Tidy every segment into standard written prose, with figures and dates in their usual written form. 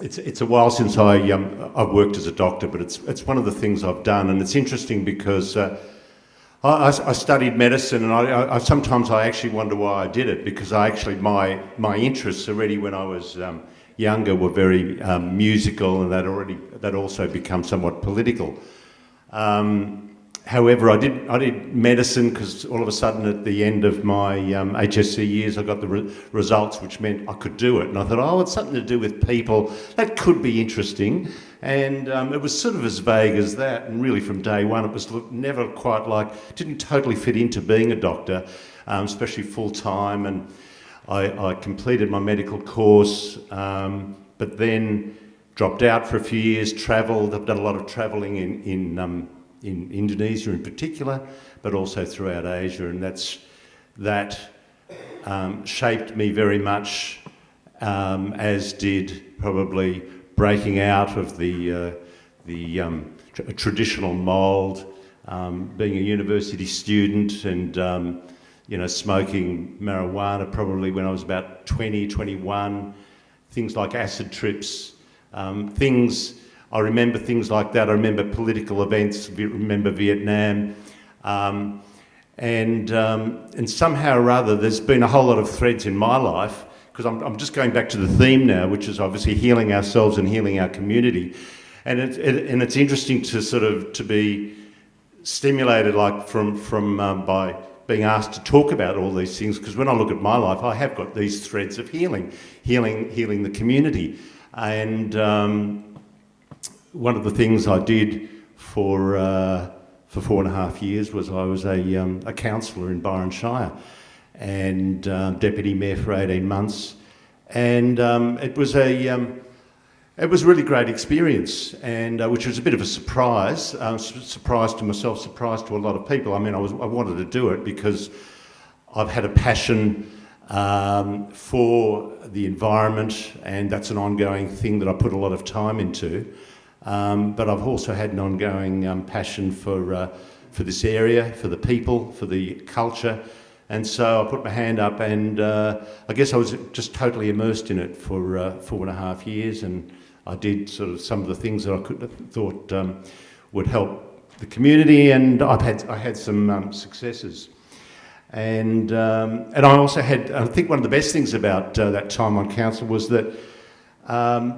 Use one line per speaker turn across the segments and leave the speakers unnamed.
it's a while since I've worked as a doctor, but it's one of the things I've done, and it's interesting because I studied medicine, and I sometimes I actually wonder why I did it, because my interests already when I was younger were very musical, and they'd also become somewhat political. However, I did medicine because all of a sudden at the end of my HSC years I got the results, which meant I could do it. And I thought, oh, it's something to do with people. That could be interesting. And it was sort of as vague as that. And really from day one, it was never quite didn't totally fit into being a doctor, especially full time. And I completed my medical course, but then dropped out for a few years, travelled. I've done a lot of travelling in Indonesia in particular, but also throughout Asia, and that shaped me very much, as did probably breaking out of the traditional mould, being a university student and smoking marijuana probably when I was about 20, 21, things like acid trips, I remember things like that. I remember political events, remember Vietnam, and somehow or other there's been a whole lot of threads in my life, because I'm just going back to the theme now, which is obviously healing ourselves and healing our community, and it's interesting to be stimulated by being asked to talk about all these things, because when I look at my life, I have got these threads of healing the community, and one of the things I did for 4.5 years was I was a councillor in Byron Shire and deputy mayor for 18 months, and it was a really great experience, and which was a bit of a surprise, surprise to myself, surprise to a lot of people. I mean, I wanted to do it because I've had a passion for the environment, and that's an ongoing thing that I put a lot of time into. But I've also had an ongoing passion for this area, for the people, for the culture, and so I put my hand up, and I guess I was just totally immersed in it for 4.5 years, and I did sort of some of the things that I thought would help the community, and I had some successes, and I also had, I think one of the best things about that time on council was that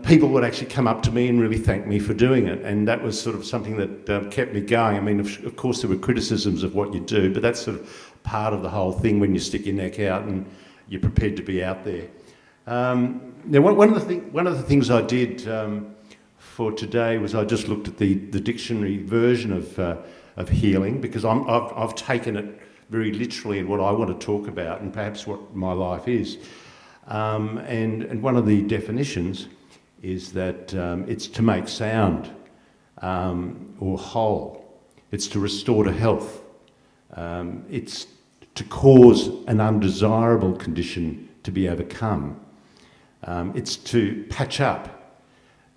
people would actually come up to me and really thank me for doing it, and that was sort of something that kept me going. I mean, of course there were criticisms of what you do, but that's sort of part of the whole thing when you stick your neck out and you're prepared to be out there. Now, one of the things I did for today was I just looked at the dictionary version of healing, because I've taken it very literally in what I want to talk about and perhaps what my life is. And one of the definitions is that it's to make sound or whole. It's to restore to health. It's to cause an undesirable condition to be overcome. It's to patch up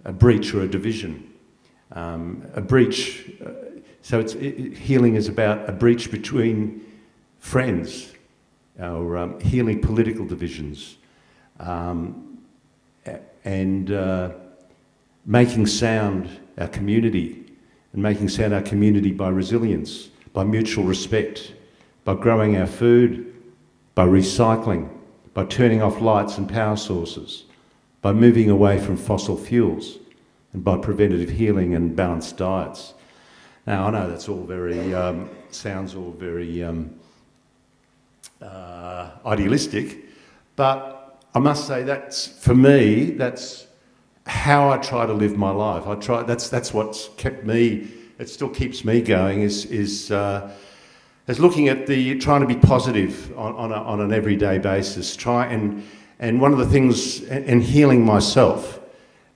a breach or a division. A breach, healing is about a breach between friends, or healing political divisions. And making sound our community, and making sound our community by resilience, by mutual respect, by growing our food, by recycling, by turning off lights and power sources, by moving away from fossil fuels, and by preventative healing and balanced diets. Now, I know that's all very, sounds all very idealistic, but I must say for me, that's how I try to live my life. That's what's kept me, it still keeps me going, is looking at trying to be positive on an everyday basis. And one of the things, and healing myself,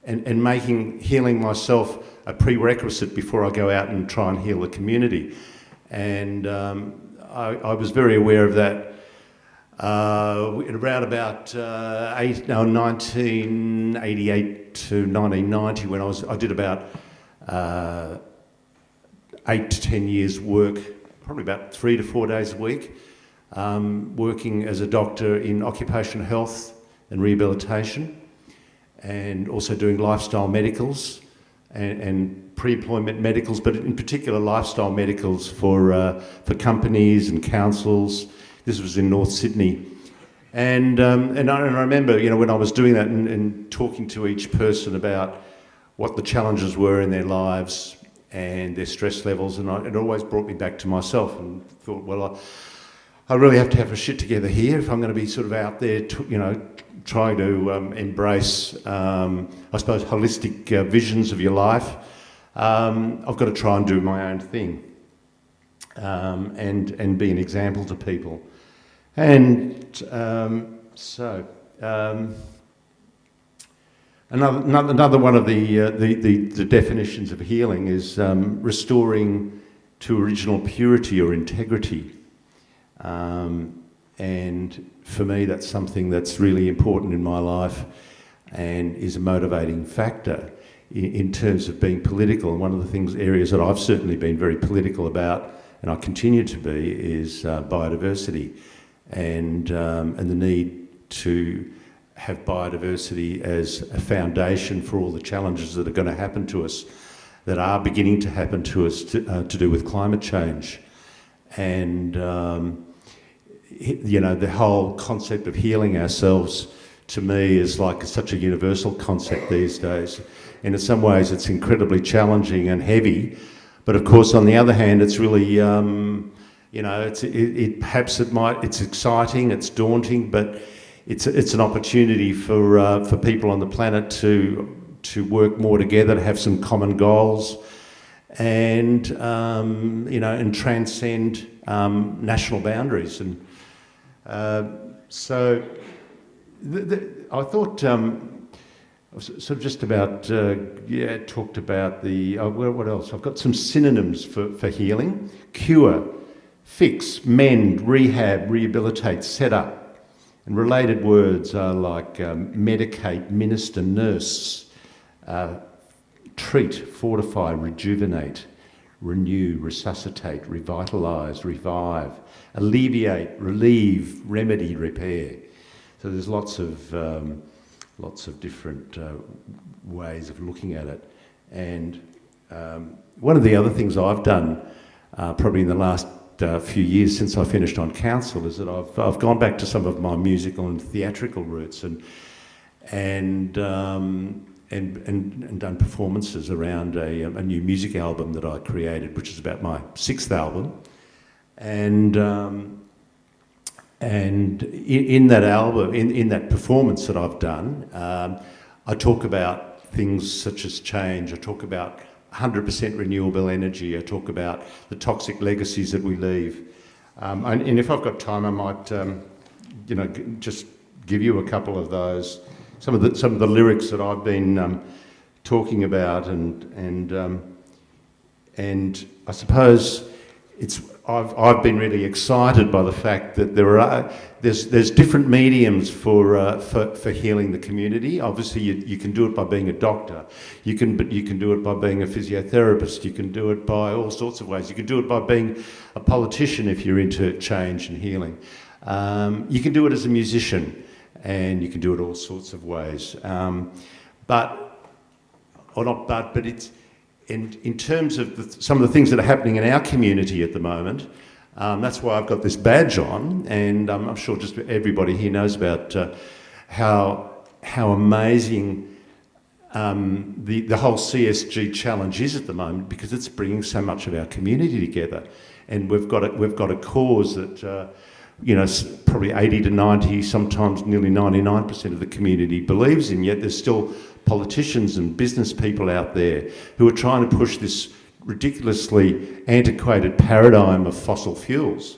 and making healing myself a prerequisite before I go out and try and heal the community. And I was very aware of that around about 1988 to 1990, when I did about 8 to 10 years work, probably about 3 to 4 days a week, working as a doctor in occupational health and rehabilitation. and also doing lifestyle medicals and pre-employment medicals, but in particular lifestyle medicals for companies and councils. This was in North Sydney. And I remember, when I was doing that and talking to each person about what the challenges were in their lives and their stress levels, and it always brought me back to myself and thought, well, I really have to have a shit together here if I'm going to be sort of out there, trying to embrace, I suppose, holistic visions of your life. I've got to try and do my own thing and be an example to people. And another one of the definitions of healing is restoring to original purity or integrity. And for me, that's something that's really important in my life and is a motivating factor in terms of being political. And one of the areas that I've certainly been very political about, and I continue to be, is biodiversity and the need to have biodiversity as a foundation for all the challenges that are going to happen to us, that are beginning to happen to us to do with climate change. And the whole concept of healing ourselves, to me, is like such a universal concept these days. And in some ways it's incredibly challenging and heavy, but of course on the other hand it's really it's exciting, it's daunting, but it's an opportunity for people on the planet to work more together, to have some common goals, and and transcend national boundaries. And so I thought I was sort of just about talked about the what else? I've got some synonyms for healing: cure, fix, mend, rehab, rehabilitate, set up. And related words are like medicate, minister, nurse, treat, fortify, rejuvenate, renew, resuscitate, revitalise, revive, alleviate, relieve, remedy, repair. So there's lots of different ways of looking at it. And one of the other things I've done probably in the last few years since I finished on council is that I've gone back to some of my musical and theatrical roots and done performances around a new music album that I created, which is about my 6th album. And in that album, in that performance that I've done, I talk about things such as change. I talk about 100% renewable energy. I talk about the toxic legacies that we leave. And if I've got time, I might, just give you a couple of those. Some of the lyrics that I've been talking about, and I suppose I've been really excited by the fact that there's different mediums for healing the community. Obviously, you can do it by being a doctor. You can do it by being a physiotherapist. You can do it by all sorts of ways. You can do it by being a politician if you're into change and healing. You can do it as a musician, and you can do it all sorts of ways. But it's. And in terms of some of the things that are happening in our community at the moment, that's why I've got this badge on, and I'm sure just everybody here knows about how amazing the whole CSG challenge is at the moment, because it's bringing so much of our community together, and we've got a cause that probably 80 to 90, sometimes nearly 99% of the community believes in. Yet there's still politicians and business people out there who are trying to push this ridiculously antiquated paradigm of fossil fuels.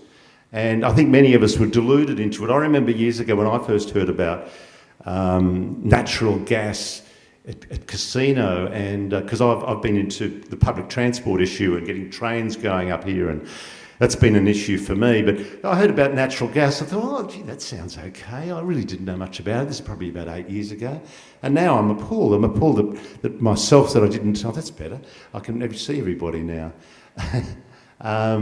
And I think many of us were deluded into it. I remember years ago when I first heard about natural gas at Casino, and because I've been into the public transport issue and getting trains going up here, and that's been an issue for me. But I heard about natural gas. I thought, oh, gee, that sounds okay. I really didn't know much about it. This is probably about 8 years ago. And now I'm appalled. I'm appalled that myself, that I didn't... Oh, that's better. I can see everybody now. I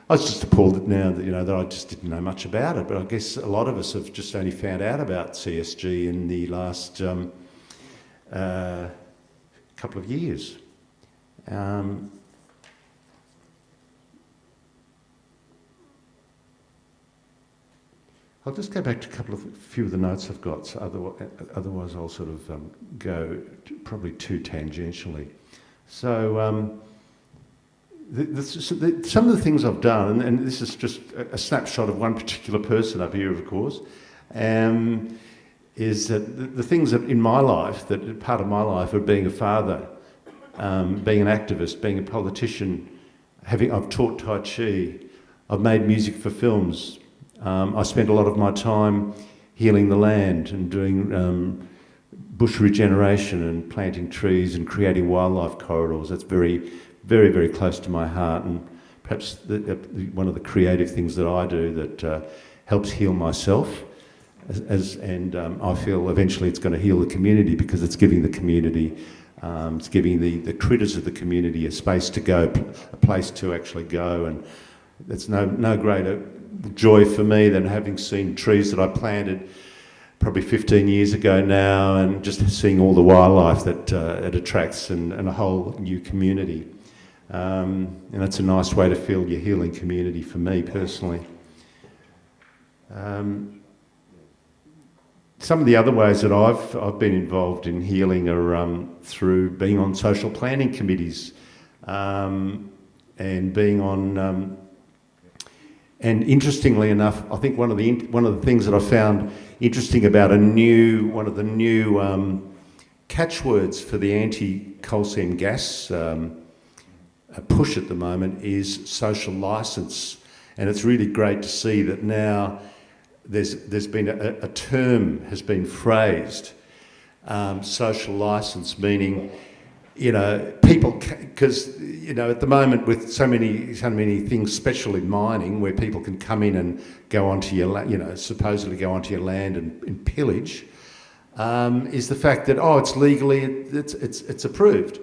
was just appalled that now that, that I just didn't know much about it. But I guess a lot of us have just only found out about CSG in the last couple of years. I'll just go back to a few of the notes I've got, so otherwise I'll sort of go probably too tangentially. So some of the things I've done, and this is just a snapshot of one particular person up here, of course, is that the things that in my life, that part of my life, are being a father, being an activist, being a politician, I've taught Tai Chi, I've made music for films. I spent a lot of my time healing the land and doing bush regeneration and planting trees and creating wildlife corridors. That's very, very, very close to my heart, and perhaps one of the creative things that I do that helps heal myself. And I feel eventually it's going to heal the community, because it's giving the community, it's giving the critters of the community a space to go, a place to actually go. And it's no greater joy for me than having seen trees that I planted probably 15 years ago now, and just seeing all the wildlife that it attracts, and a whole new community. And it's a nice way to feel your healing community for me personally. Some of the other ways that I've been involved in healing are through being on social planning committees, and being on. And interestingly enough, I think one of the things that I found interesting about one of the new catchwords for the anti-coal seam gas push at the moment is social licence, and it's really great to see that now there's been a term has been phrased, social licence, meaning, you know, people, because, you know, at the moment with so many things, especially in mining, where people can come in and go onto your land, you know, supposedly go onto your land and pillage, is the fact that, it's legally, it's approved.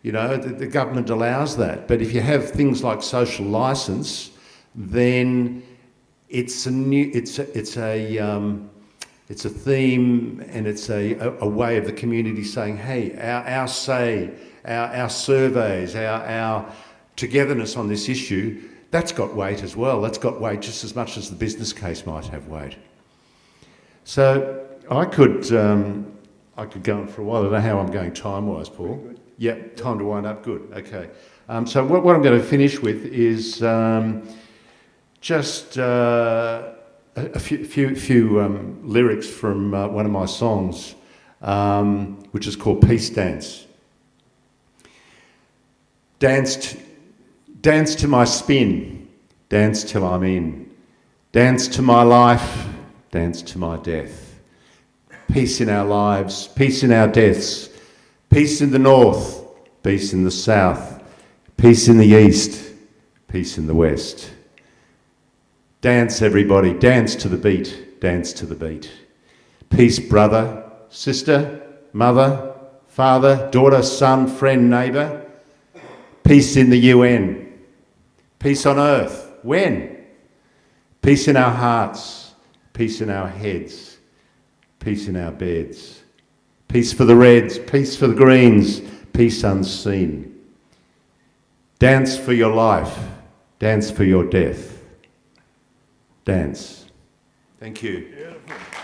You know, the government allows that. But if you have things like social licence, then it's a theme, and it's a way of the community saying, hey, our say, our surveys, our togetherness on this issue, that's got weight as well. That's got weight just as much as the business case might have weight. So I could go on for a while. I don't know how I'm going time-wise, Paul. Yeah, time to wind up. Good. Okay. So what I'm going to finish with is just a few lyrics from one of my songs, which is called Peace Dance. Dance to my spin, dance till I'm in. Dance to my life, dance to my death. Peace in our lives, peace in our deaths. Peace in the north, peace in the south. Peace in the east, peace in the west. Dance, everybody, dance to the beat, dance to the beat. Peace, brother, sister, mother, father, daughter, son, friend, neighbour. Peace in the UN. Peace on earth. When? Peace in our hearts. Peace in our heads. Peace in our beds. Peace for the reds. Peace for the greens. Peace unseen. Dance for your life. Dance for your death. Dance. Thank you. Beautiful.